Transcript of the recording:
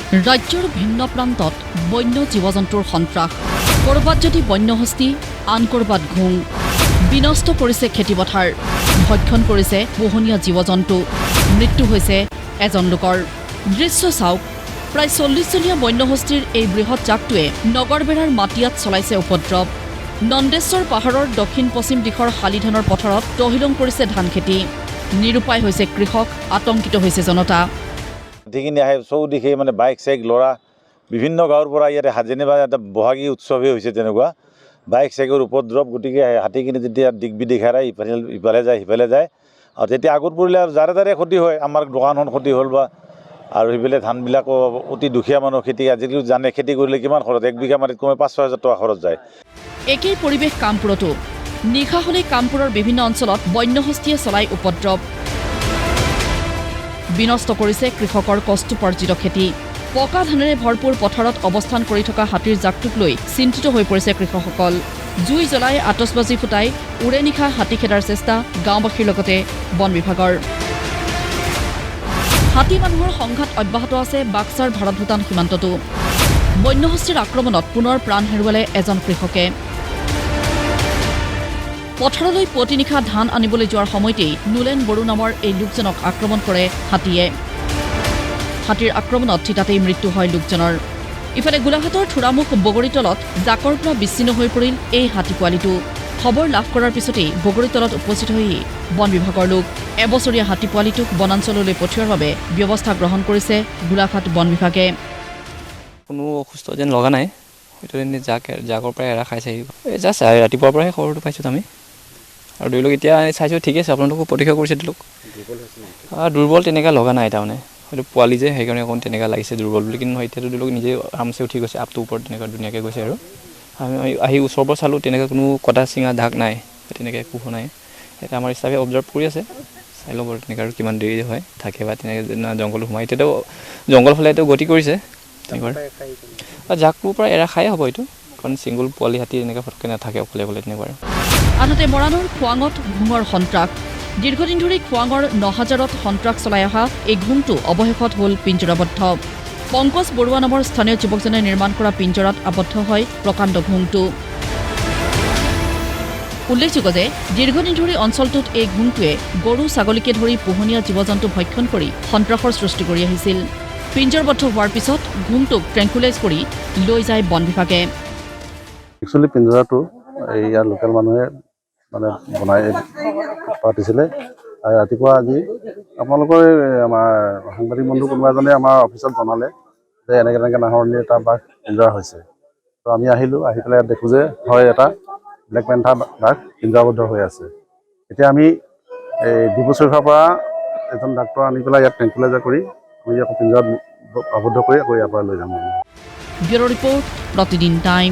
ৰাজ্যৰ ভিন্ন প্ৰান্তত বন্য জীৱ-জন্তুৰ সন্ত্ৰাস কৰবাত যদি বন্যহস্তী আন কৰবাত ঘোং বিনষ্ট কৰিছে খেতিপথাৰ ভক্ষণ কৰিছে পোহনীয়া জীৱ-জন্তু মৃত্যু হৈছে এজন লোকৰ দৃশ্য চাওক প্ৰায় 40 জনীয়া বন্যহস্তীৰ এই বৃহৎ জাকটোৱে নগৰবেৰাৰ মাটিয়াত চলাইছে উপদ্ৰৱ নন্দেশ্বৰ পাহাৰৰ দক্ষিণ পশ্চিম দিশৰ শালিধানৰ পথাৰত তহিলং কৰিছে ধান খেতি নিৰুপায় হৈছে কৃষক আতংকিত হৈছে জনতা ঠিকনি আহে চৌদিশে মানে বাইক চাইক লৰা বিভিন্ন গাঁৱৰ পৰা ইয়াতে যেনিবা এটা বহাগী উৎসৱেই হৈছে তেনেকুৱা বাইক চাইকৰ উপদ্ৰৱ গতিকে হাতীখিনি যেতিয়া দিগবিদিশ হেৰাই ইফালে যায় আৰু তেতিয়া আগত পৰিলে আৰু যাৰে যাৰে ক্ষতি হয় আমাৰ দোকানখন ক্ষতি হ'ল বা আৰু সেইফালে ধানবিলাকো অতি দুখীয়া মানুহ খেতি আজিকালি জানে খেতি কৰিলে কিমান খৰচ 1 বিঘা মাটিত কমে 5-6 হাজাৰ টকা খৰচ যায় একেই পৰিৱেশ কামপুৰতো নিশা হলে কামপুৰৰ বিভিন্ন অঞ্চলত বন্যহস্তীয়ে চলাই উপদ্ৰৱ বিনষ্ট কৰিছে কৃষকৰ কষ্টোপাৰ্জিত খেতি পকা ধানেৰে ভৰপূৰ পথাৰত অৱস্থান কৰি থকা হাতীৰ জাকটোক লৈ চিন্তিত হৈ পৰিছে কৃষকসকল জুই জ্বলাই আতচবাজি ফুটাই উৰে নিশা হাতী খেদাৰ চেষ্টা গাঁওবাসীৰ লগতে বন বিভাগৰ হাতী মানুহৰ সংঘাত অব্যাহত আছে বাক্সাৰ ভাৰত ভূটান সীমান্ততো বন্যহস্তীৰ আক্ৰমণত পুনৰ প্ৰাণ হেৰুৱালে এজন কৃষকে পথাৰলৈ পুৱতি নিশা ধান আনিবলৈ যোৱাৰ সময়তেই নুলেন বড়ো নামৰ এই লোকজনক আক্ৰমণ কৰে হাতীয়ে হাতীৰ আক্ৰমণত থিতাতেই মৃত্যু হয় লোকজনৰ ইফালে গোলাঘাটৰ থোৰামুখ বগৰীতলত জাকৰ পৰা বিচ্ছিন্ন হৈ পৰিল এই হাতী পোৱালিটো খবৰ লাভ কৰাৰ পিছতেই বগৰীতলত উপস্থিত হৈ বন বিভাগৰ লোক এবছৰীয়া হাতী পোৱালিটোক বনাঞ্চললৈ পঠিওৱাৰ বাবে ব্যৱস্থা গ্ৰহণ কৰিছে গোলাঘাট বন বিভাগে কোনো অসুস্থ যেন লগা নাই হয়তো এনে জাকৰ পৰা এৰা খাইছে জাষ্ট ৰাতিপুৱাৰ পৰাই খবৰটো পাইছোঁ আমি আৰু দুই লোক এতিয়া চাইছোঁ ঠিক আছে আপোনালোকো পৰীক্ষা কৰিছে দুলোক দুৰ্বল তেনেকৈ লগা নাই তাৰমানে হয়তো পোৱালি যে সেইকাৰণে অকণ তেনেকৈ লাগিছে দুৰ্বল বুলি কিন্তু এতিয়াতো দুলোক নিজে আৰামছে উঠি গৈছে আপটোৰ ওপৰত তেনেকৈ ধুনীয়াকৈ গৈছে আৰু আমি আহি ওচৰৰ পৰা চালোঁ তেনেকৈ কোনো কটা চিঙা দাগ নাই তেনেকৈ একো হোৱা নাই এটা আমাৰ ষ্টাফে অবজাৰ্ভ কৰি আছে চাই ল'ব তেনেকৈ আৰু কিমান দেৰি হয় থাকে বা তেনেকৈ জংঘল সোমাই এতিয়াতো জংঘল ফালেতো গতি কৰিছে তেনেকৈ জাকটোৰ পৰা এৰা খাই হ'ব এইটো কাৰণ ছিংগুল পোৱালি হাতী এনেকৈ ফটকৈ নাথাকে অকলে অকলে তেনেকুৱা আনহাতে মৰাণৰ খোৱাঙত ঘোঙৰ সন্ত্ৰাস দীৰ্ঘদিন ধৰি খোৱাঙৰ ৯,০০০ত সন্ত্ৰাস চলাই অহা এই ঘোংটো অৱশেষত হ'ল পিঞ্জৰাবদ্ধ পংকজ বৰুৱা নামৰ স্থানীয় যুৱকজনে নিৰ্মাণ কৰা পিঞ্জৰাত আবদ্ধ হয় প্ৰকাণ্ড ঘোংটো উল্লেখযোগ্য যে দীৰ্ঘদিন ধৰি অঞ্চলটোত এই ঘোংটোৱে গৰু ছাগলীকে ধৰি পোহনীয়া জীৱ-জন্তু ভক্ষণ কৰি সন্ত্ৰাসৰ সৃষ্টি কৰি আহিছিল পিঞ্জৰবদ্ধ হোৱাৰ পিছত ঘোংটোক ট্ৰেংকুলাইজ কৰি লৈ যায় বন বিভাগে একচুৱেলি পিঞ্জৰাটো ইয়াৰ লোকেল মানুহে মানে বনাই পাতিছিলে আৰু ৰাতিপুৱা আজি আপোনালোকৰ আমাৰ সাংবাদিক বন্ধু কোনোবা এজনে আমাৰ অফিচত জনালে যে এনেকৈ নাহৰণিৰ এটা বাঘ পিঞ্জৰা হৈছে তো আমি আহিলোঁ আহি পেলাই দেখোঁ যে হয় এটা ব্লেক পেন্থাৰ বাঘ পিঞ্জৰাবদ্ধ হৈ আছে এতিয়া আমি এই ডিব্ৰুচৈখোৱাৰ পৰা এজন ডাক্তৰ আনি পেলাই ইয়াত ট্ৰেংকুলাইজাৰ কৰি আমি আকৌ পিঞ্জৰাত আবদ্ধ কৰি আকৌ ইয়াৰ পৰা লৈ যাম ব্যুৰো ৰিপৰ্ট প্ৰতিদিন টাইম